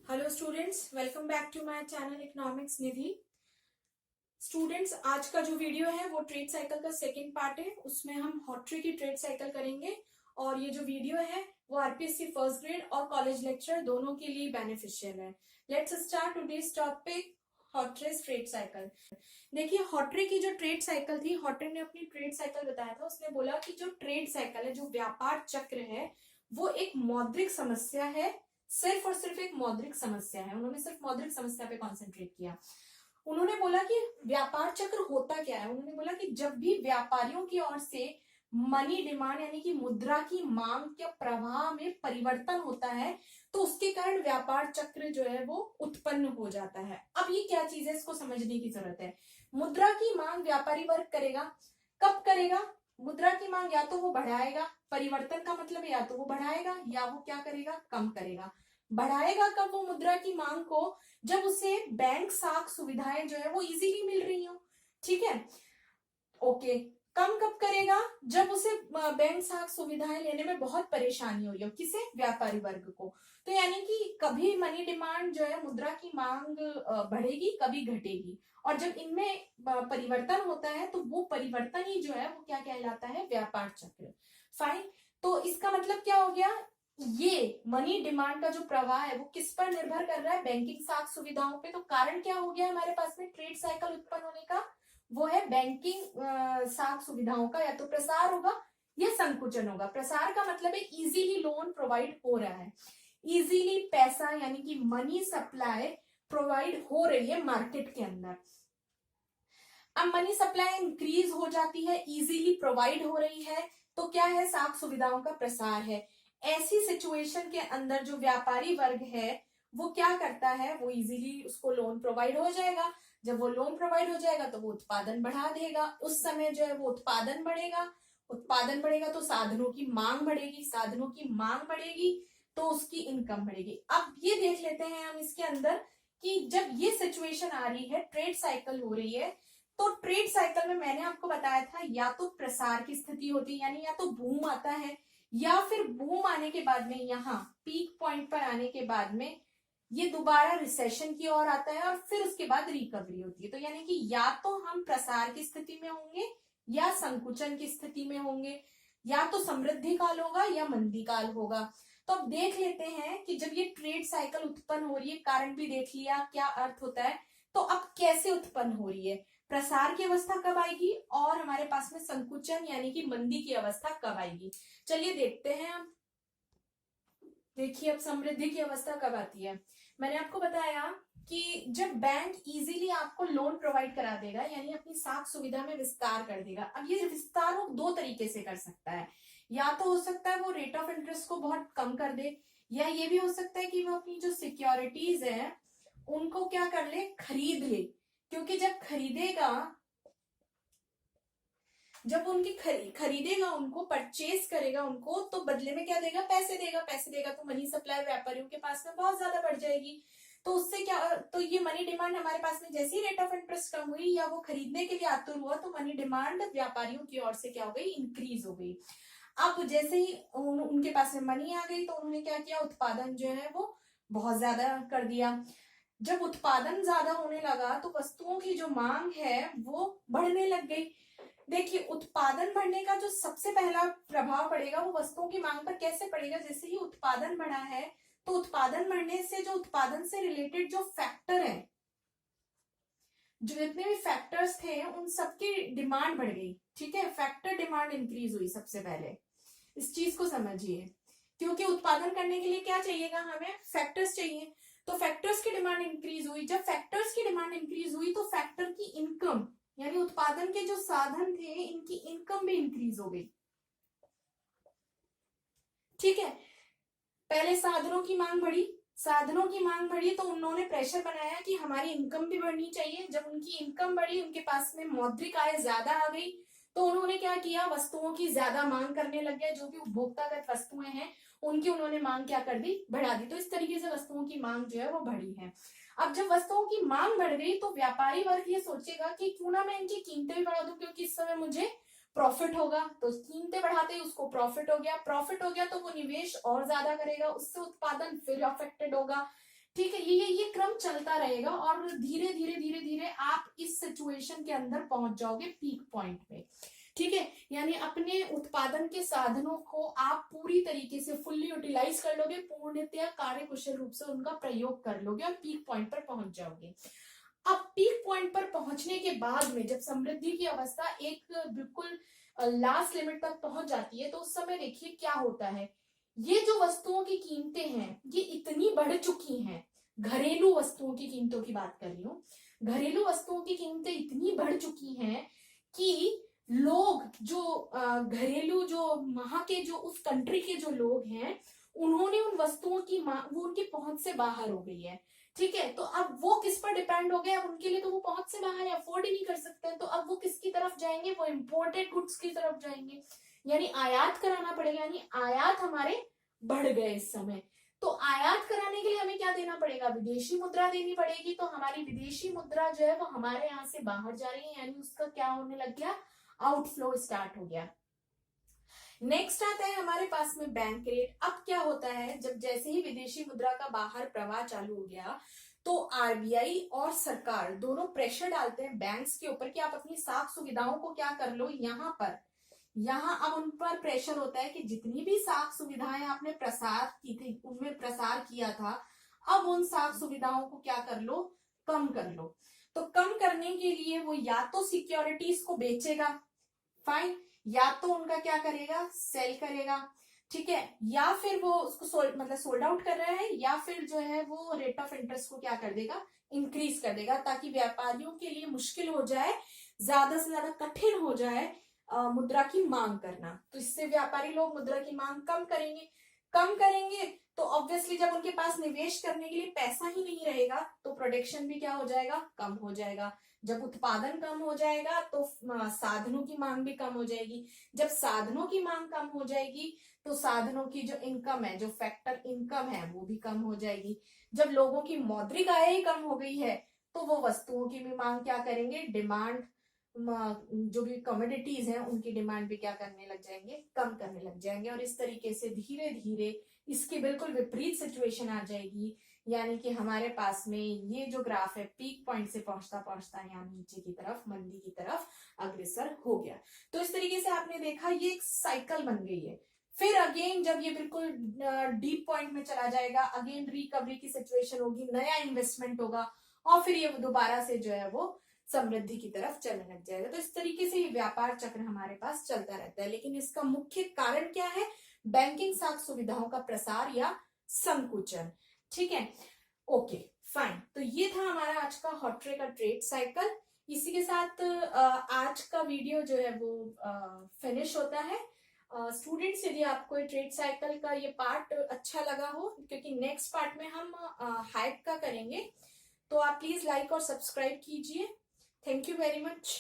Hello students, welcome back to my channel economics Nidhi. Students, आज का जो वीडियो है वो ट्रेड साइकिल का सेकंड पार्ट है। उसमें हम हॉटरी की ट्रेड साइकिल करेंगे और ये जो वीडियो है वो आरपीएससी फर्स्ट ग्रेड और कॉलेज लेक्चर दोनों के लिए बेनिफिशियल है। Let's start today's topic, Hawtrey's trade cycle. देखिए, हॉटरी की जो ट्रेड साइकिल थी, हॉटरी ने अपनी ट्रेड साइकिल बताया था। उसने बोला कि जो ट्रेड साइकिल है, जो व्यापार चक्र है, वो एक मौद्रिक समस्या है, सिर्फ और सिर्फ एक मौद्रिक समस्या है। उन्होंने सिर्फ मौद्रिक समस्या पे कॉन्सेंट्रेट किया। उन्होंने बोला कि व्यापार चक्र होता क्या है। उन्होंने बोला कि जब भी व्यापारियों की ओर से मनी डिमांड यानी कि मुद्रा की मांग के प्रवाह में परिवर्तन होता है तो उसके कारण व्यापार चक्र जो है वो उत्पन्न हो जाता है। अब ये क्या चीज है, इसको समझने की जरूरत है। मुद्रा की मांग व्यापारी वर्ग करेगा। कब करेगा? मुद्रा की मांग या तो वो बढ़ाएगा, परिवर्तन का मतलब या तो वो बढ़ाएगा या वो क्या करेगा, कम करेगा। बढ़ाएगा कब वो मुद्रा की मांग को? जब उसे बैंक साख सुविधाएं जो है वो इजीली मिल रही हो। ठीक है, ओके। कम कब करेगा? जब उसे बैंक साख सुविधाएं लेने में बहुत परेशानी हो रही हो। किसे? व्यापारी वर्ग को। तो यानी कि कभी मनी डिमांड जो है, मुद्रा की मांग बढ़ेगी, कभी घटेगी। और जब इनमें परिवर्तन होता है तो वो परिवर्तन ही जो है वो क्या कहलाता है? व्यापार चक्र। फाइन। तो इसका मतलब क्या हो गया? ये मनी डिमांड का जो प्रवाह है वो किस पर निर्भर कर रहा है? बैंकिंग साख सुविधाओं पे। तो कारण क्या हो गया हमारे पास में ट्रेड साइकिल उत्पन्न होने का? वो है बैंकिंग साख सुविधाओं का या तो प्रसार होगा या संकुचन होगा। प्रसार का मतलब है इजीली लोन प्रोवाइड हो रहा है, इजीली पैसा यानी कि मनी सप्लाई प्रोवाइड हो रही है मार्केट के अंदर। अब मनी सप्लाई इंक्रीज हो जाती है, इजीली प्रोवाइड हो रही है, तो क्या है? साख सुविधाओं का प्रसार है। ऐसी सिचुएशन के अंदर जो व्यापारी वर्ग है वो क्या करता है? वो इजीली उसको लोन प्रोवाइड हो जाएगा। जब वो लोन प्रोवाइड हो जाएगा तो वो उत्पादन बढ़ा देगा। उस समय जो है वो उत्पादन बढ़ेगा। उत्पादन बढ़ेगा तो साधनों की मांग बढ़ेगी, साधनों की मांग बढ़ेगी तो उसकी इनकम बढ़ेगी। अब ये देख लेते हैं हम इसके अंदर कि जब ये सिचुएशन आ रही है, ट्रेड साइकिल हो रही है, तो ट्रेड साइकिल में मैंने आपको बताया था या तो प्रसार की स्थिति होती है यानी या तो बूम आता है, या फिर बूम आने के बाद में, यहाँ पीक पॉइंट पर आने के बाद में ये दोबारा रिसेशन की ओर आता है और फिर उसके बाद रिकवरी होती है। तो यानी कि या तो हम प्रसार की स्थिति में होंगे या संकुचन की स्थिति में होंगे, या तो समृद्धि काल होगा या मंदी काल होगा। तो अब देख लेते हैं कि जब ये ट्रेड साइकिल उत्पन्न हो रही है, कारण भी देख लिया क्या अर्थ होता है, तो अब कैसे उत्पन्न हो रही है, प्रसार की अवस्था कब आएगी और हमारे पास में संकुचन यानी कि मंदी की अवस्था कब आएगी। चलिए देखते हैं। अब देखिए, अब समृद्धि की अवस्था कब आती है। मैंने आपको बताया कि जब बैंक इजीली आपको लोन प्रोवाइड करा देगा यानी अपनी साख सुविधा में विस्तार कर देगा। अब ये विस्तार वो दो तरीके से कर सकता है। या तो हो सकता है वो रेट ऑफ इंटरेस्ट को बहुत कम कर दे, या ये भी हो सकता है कि वो अपनी जो सिक्योरिटीज है उनको क्या कर ले, खरीद ले। क्योंकि जब खरीदेगा, जब उनकी खरीदेगा, उनको परचेज करेगा उनको, तो बदले में क्या देगा? पैसे देगा। पैसे देगा तो मनी सप्लाई व्यापारियों के पास में बहुत ज्यादा बढ़ जाएगी। तो उससे क्या, तो ये मनी डिमांड हमारे पास में जैसे ही रेट ऑफ इंटरेस्ट कम हुई या वो खरीदने के लिए आतुर हुआ तो मनी डिमांड व्यापारियों की ओर से क्या हो गई? इंक्रीज हो गई। अब जैसे ही उनके पास में मनी आ गई तो उन्होंने क्या किया? उत्पादन जो है वो बहुत ज्यादा कर दिया। जब उत्पादन ज्यादा होने लगा तो वस्तुओं की जो मांग है वो बढ़ने लग गई। देखिए, उत्पादन बढ़ने का जो सबसे पहला प्रभाव पड़ेगा वो वस्तुओं की मांग पर कैसे पड़ेगा? जैसे ही उत्पादन बढ़ा है तो उत्पादन बढ़ने से जो उत्पादन से रिलेटेड जो फैक्टर है, जो जितने भी फैक्टर्स थे उन सबकी डिमांड बढ़ गई। ठीक है, फैक्टर डिमांड इंक्रीज हुई सबसे पहले। इस चीज को समझिए, क्योंकि उत्पादन करने के लिए क्या चाहिएगा? हमें फैक्टर्स चाहिए। तो फैक्टर्स की डिमांड इंक्रीज हुई। जब फैक्टर्स की डिमांड इंक्रीज हुई तो फैक्टर की इनकम यानी उत्पादन के जो साधन थे इनकी इनकम भी इंक्रीज हो गई। ठीक है, पहले साधनों की मांग बढ़ी, साधनों की मांग बढ़ी तो उन्होंने प्रेशर बनाया कि हमारी इनकम भी बढ़नी चाहिए। जब उनकी इनकम बढ़ी, उनके पास में मौद्रिक आय ज्यादा आ गई, तो उन्होंने क्या किया? वस्तुओं की ज्यादा मांग करने लग गए। जो भी उपभोक्तागत वस्तुएं हैं उनकी उन्होंने मांग क्या कर दी? बढ़ा दी। तो इस तरीके से वस्तुओं की मांग जो है वो बढ़ी है। अब जब वस्तुओं की मांग बढ़ गई तो व्यापारी वर्ग ये सोचेगा कि क्यों ना मैं इनकी कीमतें भी बढ़ा दूं, क्योंकि इस समय मुझे प्रॉफिट होगा। तो कीमतें बढ़ाते ही उसको प्रॉफिट हो गया। प्रॉफिट हो गया तो वो निवेश और ज्यादा करेगा, उससे उत्पादन फिर अफेक्टेड होगा। ठीक है, ये क्रम चलता रहेगा और धीरे धीरे धीरे धीरे आप इस सिचुएशन के अंदर पहुंच जाओगे पीक पॉइंट पे। ठीक है, यानी अपने उत्पादन के साधनों को आप पूरी तरीके से फुल्ली यूटिलाइज कर लोगे, पूर्णतया कार्य कुशल रूप से उनका प्रयोग कर लोगे और पीक पॉइंट पर पहुंच जाओगे। अब पीक पॉइंट पर पहुंचने के बाद में जब समृद्धि की अवस्था एक बिल्कुल लास्ट लिमिट तक पहुंच जाती है, तो उस समय देखिए क्या होता है, ये जो वस्तुओं की कीमतें हैं ये इतनी बढ़ चुकी हैं, घरेलू वस्तुओं की कीमतों की बात कर रही हूँ, घरेलू वस्तुओं की कीमतें इतनी बढ़ चुकी हैं कि लोग जो घरेलू जो वहां के जो उस कंट्री के जो लोग हैं, उन्होंने उन वस्तुओं की वो उनकी पहुंच से बाहर हो गई है। ठीक है, तो अब वो किस पर डिपेंड हो गए, अब उनके लिए तो वो पहुंच से बाहर है, अफोर्ड ही नहीं कर सकते हैं, तो अब वो किसकी तरफ जाएंगे, वो इम्पोर्टेड गुड्स की तरफ जाएंगे, यानी आयात कराना पड़ेगा, यानी आयात हमारे बढ़ गए इस समय। तो आयात कराने के लिए हमें क्या देना पड़ेगा, विदेशी मुद्रा देनी पड़ेगी, तो हमारी विदेशी मुद्रा जो है वो हमारे यहाँ से बाहर जा रही है, यानी उसका क्या होने लग गया, आउटफ्लो स्टार्ट हो गया। नेक्स्ट आता है हमारे पास में बैंक रेट। अब क्या होता है, जब जैसे ही विदेशी मुद्रा का बाहर प्रवाह चालू हो गया, तो आरबीआई और सरकार दोनों प्रेशर डालते हैं बैंक्स के ऊपर कि आप अपनी साख सुविधाओं को क्या कर लो, यहाँ अब उन पर प्रेशर होता है कि जितनी भी साख सुविधाएं आपने प्रसार की थी, उनमें प्रसार किया था, अब उन साख सुविधाओं को क्या कर लो, कम कर लो। तो कम करने के लिए वो या तो सिक्योरिटीज को बेचेगा, फाइन, या तो उनका क्या करेगा, सेल करेगा, ठीक है, या फिर वो उसको सोल्ड आउट कर रहा है, या फिर जो है वो रेट ऑफ इंटरेस्ट को क्या कर देगा, इंक्रीज कर देगा, ताकि व्यापारियों के लिए मुश्किल हो जाए, ज्यादा से ज्यादा कठिन हो जाए मुद्रा की मांग करना। तो इससे व्यापारी लोग मुद्रा की मांग कम करेंगे, तो ऑब्वियसली जब उनके पास निवेश करने के लिए पैसा ही नहीं रहेगा, तो प्रोडक्शन भी क्या हो जाएगा, कम हो जाएगा। जब उत्पादन कम हो जाएगा तो साधनों की मांग भी कम हो जाएगी। जब साधनों की मांग कम हो जाएगी तो साधनों की जो इनकम है, जो फैक्टर इनकम है, वो भी कम हो जाएगी। जब लोगों की मौद्रिक आय ही कम हो गई है, तो वो वस्तुओं की भी मांग क्या करेंगे, डिमांड, जो भी कमोडिटीज हैं उनकी डिमांड भी क्या करने लग जाएंगे, कम करने लग जाएंगे। और इस तरीके से धीरे धीरे इसकी बिल्कुल विपरीत सिचुएशन आ जाएगी, यानी कि हमारे पास में ये जो ग्राफ है पीक पॉइंट से पहुंचता पहुंचता यहाँ नीचे की तरफ, मंदी की तरफ अग्रसर हो गया। तो इस तरीके से आपने देखा ये एक साइकिल बन गई है। फिर अगेन जब ये बिल्कुल डीप पॉइंट में चला जाएगा, अगेन रिकवरी की सिचुएशन होगी, नया इन्वेस्टमेंट होगा, और फिर ये दोबारा से जो है वो समृद्धि की तरफ चलने लग जाएगा। तो इस तरीके से ये व्यापार चक्र हमारे पास चलता रहता है। लेकिन इसका मुख्य कारण क्या है, बैंकिंग साख सुविधाओं का प्रसार या संकुचन। ठीक है, ओके फाइन। तो ये था हमारा आज का हॉट्रे का ट्रेड साइकिल। इसी के साथ आज का वीडियो जो है वो फिनिश होता है। स्टूडेंट्स यदि आपको ट्रेड साइकिल का ये पार्ट अच्छा लगा हो, क्योंकि नेक्स्ट पार्ट में हम हाइप का करेंगे, तो आप प्लीज लाइक और सब्सक्राइब कीजिए। Thank you very much.